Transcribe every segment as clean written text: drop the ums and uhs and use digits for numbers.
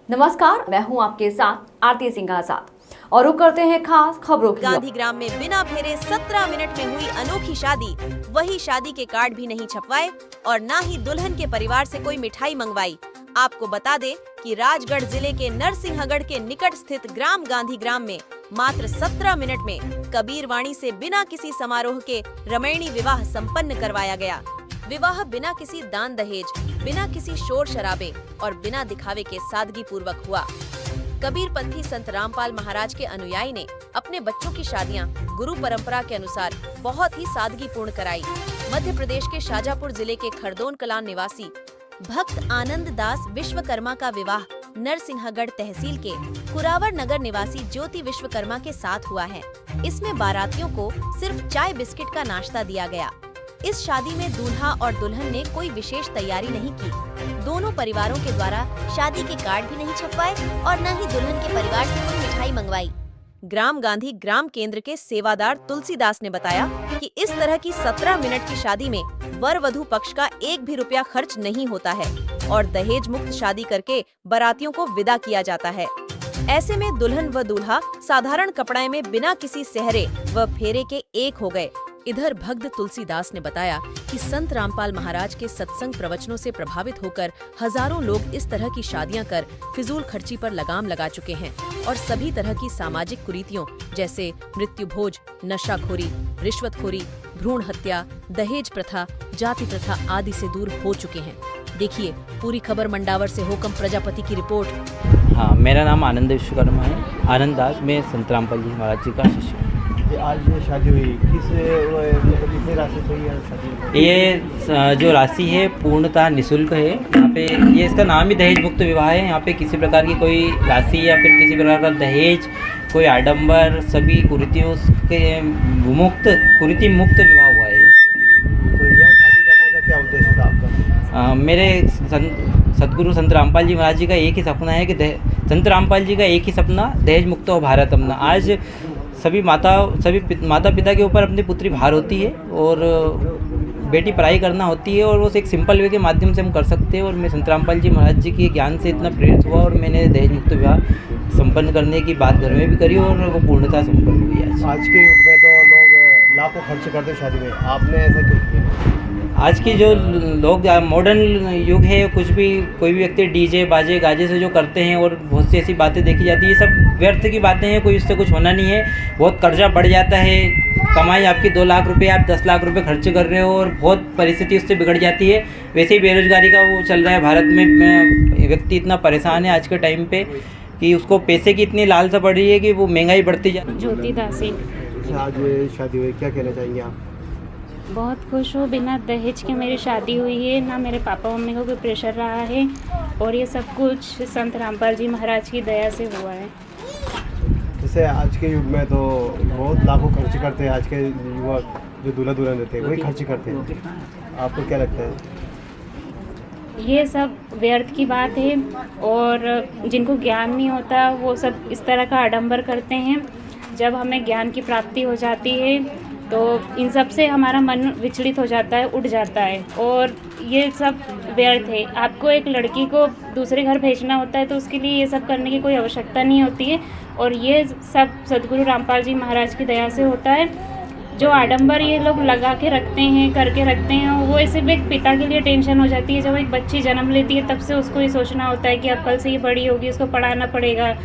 नमस्कार, मैं हूं आपके साथ आरती सिंह आजाद और रुक करते हैं खास खबरों की। गांधीग्राम में बिना फेरे 17 मिनट में हुई अनोखी शादी। वही शादी के कार्ड भी नहीं छपवाए और ना ही दुल्हन के परिवार से कोई मिठाई मंगवाई। आपको बता दें कि राजगढ़ जिले के नरसिंहगढ़ के निकट स्थित ग्राम गांधीग्राम में मात्र 17 मिनट में कबीरवाणी से बिना किसी समारोह के रमैणी विवाह संपन्न करवाया गया। विवाह बिना किसी दान दहेज, बिना किसी शोर शराबे और बिना दिखावे के सादगी पूर्वक हुआ। कबीरपंथी संत रामपाल महाराज के अनुयायी ने अपने बच्चों की शादियां गुरु परंपरा के अनुसार बहुत ही सादगी पूर्ण कराई। मध्य प्रदेश के शाजापुर जिले के खरदोन कलां निवासी भक्त आनंद दास विश्वकर्मा का विवाह नरसिंहगढ़ तहसील के कुरावर नगर निवासी ज्योति विश्वकर्मा के साथ हुआ है। इसमें बारातियों को सिर्फ चाय बिस्किट का नाश्ता दिया गया। इस शादी में दूल्हा और दुल्हन ने कोई विशेष तैयारी नहीं की। दोनों परिवारों के द्वारा शादी के कार्ड भी नहीं छपवाए और न ही दुल्हन के परिवार से कोई मिठाई मंगवाई। ग्राम गांधी ग्राम केंद्र के सेवादार तुलसीदास ने बताया कि इस तरह की 17 मिनट की शादी में वर वधू पक्ष का एक भी रुपया खर्च नहीं होता है और दहेज मुक्त शादी करके बारातियों को विदा किया जाता है। ऐसे में दुल्हन व दूल्हा साधारण कपड़े में बिना किसी सेहरे व फेरे के एक हो गए। इधर भक्त तुलसीदास ने बताया कि संत रामपाल महाराज के सत्संग प्रवचनों से प्रभावित होकर हजारों लोग इस तरह की शादियां कर फिजूल खर्ची पर लगाम लगा चुके हैं और सभी तरह की सामाजिक कुरीतियों जैसे मृत्यु भोज, नशाखोरी, रिश्वतखोरी, भ्रूण हत्या, दहेज प्रथा, जाति प्रथा आदि से दूर हो चुके हैं। देखिए पूरी खबर मंडावर से होकम प्रजापति की रिपोर्ट। हाँ, मेरा नाम आनंद विश्वकर्मा है, आनंद दास। मैं संत रामपाल जी महाराज जी का शिष्य हूँ। आज ये शादी हुई कितनी राशि हुई है शादी? ये जो राशि है पूर्णतः निःशुल्क है। यहाँ पे ये इसका नाम ही दहेज मुक्त विवाह है। यहाँ पे किसी प्रकार की कोई राशि या फिर किसी प्रकार का दहेज, कोई आडंबर, सभी कुरीतियों के कुरीति मुक्त विवाह हुआ है। तो यह शादी करने का क्या उद्देश्य था आपका? मेरे सदगुरु संत रामपाल जी महाराज जी का एक ही सपना है कि संत रामपाल जी का एक ही सपना, दहेज मुक्त हो भारत अपना। आज सभी माता पिता के ऊपर अपनी पुत्री भार होती है और बेटी पढ़ाई करना होती है और वो एक सिंपल वे के माध्यम से हम कर सकते हैं। और मैं संत रामपाल जी महाराज जी के ज्ञान से इतना प्रेरित हुआ और मैंने दहेज मुक्त विवाह संपन्न करने की बात घर में भी करी और वो पूर्णतः संपन्न हुई है। आज के युग में तो लोग लाखों खर्च करते शादी में, आपने ऐसा क्यों किया? आज की जो लोग मॉडर्न युग है, कोई भी व्यक्ति डीजे बाजे गाजे से जो करते हैं और बहुत सी ऐसी बातें देखी जाती है, ये सब व्यर्थ की बातें हैं। कोई इससे कुछ होना नहीं है। बहुत कर्जा बढ़ जाता है। कमाई आपकी 2 लाख रुपए, आप 10 लाख रुपए खर्च कर रहे हो और बहुत परिस्थिति उससे बिगड़ जाती है। वैसे ही बेरोजगारी का वो चल रहा है भारत में। व्यक्ति इतना परेशान है आज के टाइम पे कि उसको पैसे की इतनी लालसा बढ़ रही है कि वो महंगाई बढ़ती जा रही है। ज्योति दासी। आज ये शादी हुई, क्या कहना चाहेंगे आप? बहुत खुश हूँ। बिना दहेज के मेरी शादी हुई है, ना मेरे पापा मम्मी को कोई प्रेशर रहा है और ये सब कुछ संत रामपाल जी महाराज की दया से हुआ है। जैसे आज के युग में तो बहुत लाखों खर्च करते हैं। आज के युवा जो दूल्हा दुल्हन रहते हैं वही खर्च करते हैं। आपको क्या लगता है? ये सब व्यर्थ की बात है और जिनको ज्ञान नहीं होता वो सब इस तरह का आडंबर करते हैं। जब हमें ज्ञान की प्राप्ति हो जाती है तो इन सब से हमारा मन विचलित हो जाता है, उठ जाता है और ये सब व्यर्थ है। आपको एक लड़की को दूसरे घर भेजना होता है तो उसके लिए ये सब करने की कोई आवश्यकता नहीं होती है और ये सब सदगुरु रामपाल जी महाराज की दया से होता है। जो आडंबर ये लोग लगा के रखते हैं, करके रखते हैं, वो सिर्फ एक पिता के लिए टेंशन हो जाती है। जब एक बच्ची जन्म लेती है तब से उसको ये सोचना होता है कि अब कल से ये बड़ी होगी, उसको पढ़ाना पड़ेगा,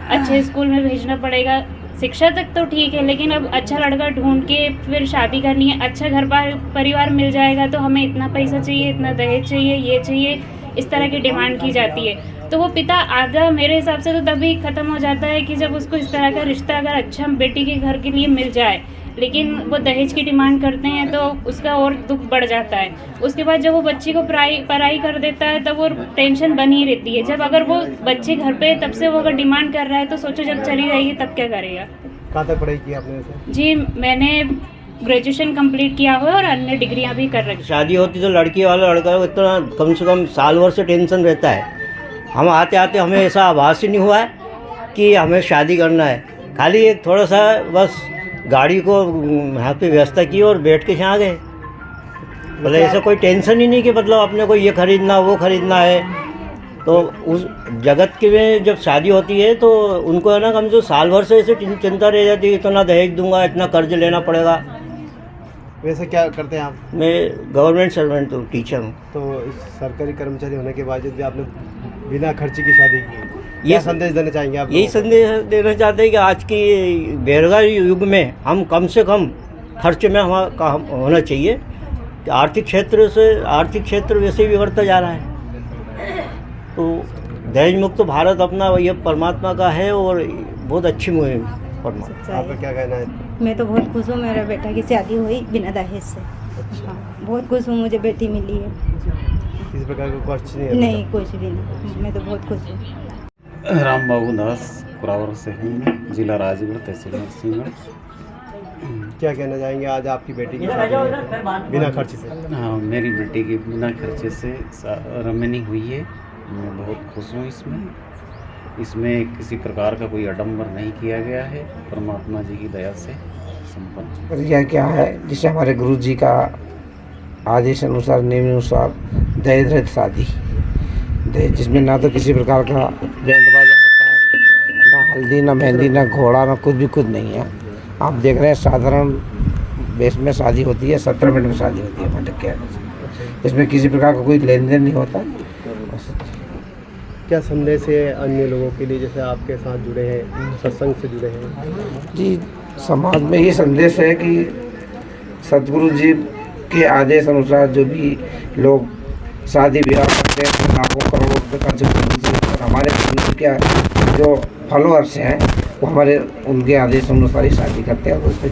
अच्छे स्कूल में भेजना पड़ेगा। शिक्षा तक तो ठीक है, लेकिन अब अच्छा लड़का ढूंढ के फिर शादी करनी है, अच्छा घर परिवार मिल जाएगा तो हमें इतना पैसा चाहिए, इतना दहेज चाहिए, ये चाहिए, इस तरह की डिमांड की जाती है। तो वो पिता आधा मेरे हिसाब से तो तभी ख़त्म हो जाता है कि जब उसको इस तरह का रिश्ता अगर अच्छा बेटी के घर के लिए मिल जाए, लेकिन वो दहेज की डिमांड करते हैं तो उसका और दुख बढ़ जाता है। उसके बाद जब वो बच्ची को पढ़ाई कर देता है तब वो टेंशन बनी रहती है। जब अगर वो बच्चे घर पे तब से वो अगर डिमांड कर रहा है तो सोचो जब चली जाएगी तब क्या करेगा। कहाँ तक पढ़ाई की आपने वैसे? जी, मैंने ग्रेजुएशन कंप्लीट किया हुआ है और अन्य डिग्रियां भी कर रखी। शादी होती तो लड़की वाला लड़का को इतना कम से कम साल भर से टेंशन रहता है। हम आते आते हमें ऐसा आभास ही नहीं हुआ है कि हमें शादी करना है। खाली एक थोड़ा सा बस गाड़ी को यहाँ पे व्यवस्था की और बैठ के यहाँ गए। मतलब ऐसा कोई टेंशन ही नहीं कि मतलब अपने को ये खरीदना वो खरीदना है। तो उस जगत के में जब शादी होती है तो उनको है ना कम से साल भर से ऐसे चिंता रह जाती है, इतना दहेज दूंगा, इतना कर्ज लेना पड़ेगा। वैसे क्या करते हैं आप? मैं गवर्नमेंट सर्वेंट हूँ, टीचर हूँ। तो इस सरकारी कर्मचारी होने के बावजूद भी आपने बिना खर्चे की शादी की, ये संदेश देना चाहेंगे आप? यही संदेश देना चाहते हैं कि आज की बेरोजगारी युग में हम कम से कम खर्चे में हमारा होना चाहिए कि आर्थिक क्षेत्र वैसे ही बिगड़ता जा रहा है। तो दहेज मुक्त भारत अपना ये परमात्मा का है और बहुत अच्छी मुहिम परमात्मा। आपका क्या कहना है? मैं तो बहुत खुश हूँ, मेरा बेटा की शादी हुई बिना दहेज से। हाँ, बहुत खुश हूँ, मुझे बेटी मिली है। किसी प्रकार का कष्ट नहीं है? नहीं, कुछ भी नहीं, मैं तो बहुत खुश हूँ। राम बाबू दास कुरावर से हूँ मैं, जिला राजगढ़, तहसील नरसिंहगढ़। क्या कहना चाहेंगे आज आपकी बेटी की शादी है बिना खर्चे से? हाँ, मेरी बेटी की बिना खर्चे से रमनी हुई है। मैं बहुत खुश हूँ इसमें किसी प्रकार का कोई आडंबर नहीं किया गया है, परमात्मा जी की दया से संपन्न। यह क्या है, जिसे हमारे गुरु जी का आदेश अनुसार नियम अनुसार दहेज रहित शादी, दहेज जिसमें ना तो किसी प्रकार का बैंड बाजा होता है, ना हल्दी, ना मेहंदी, ना घोड़ा, ना कुछ नहीं है। आप देख रहे हैं साधारण बेस में शादी होती है, 17 मिनट में शादी होती है मटक के आने से। इसमें किसी प्रकार का कोई लेन देन नहीं होता। क्या संदेश है अन्य लोगों के लिए जैसे आपके साथ जुड़े हैं, सत्संग से जुड़े हैं? जी, समाज में ये संदेश है कि सतगुरु जी के आदेश अनुसार जो भी लोग शादी ब्याह करते हैं लाखों करोड़ों रुपये खर्च करते हैं, और हमारे के जो फॉलोअर्स हैं वो हमारे उनके आदेश अनुसार ही शादी करते हैं, उस पर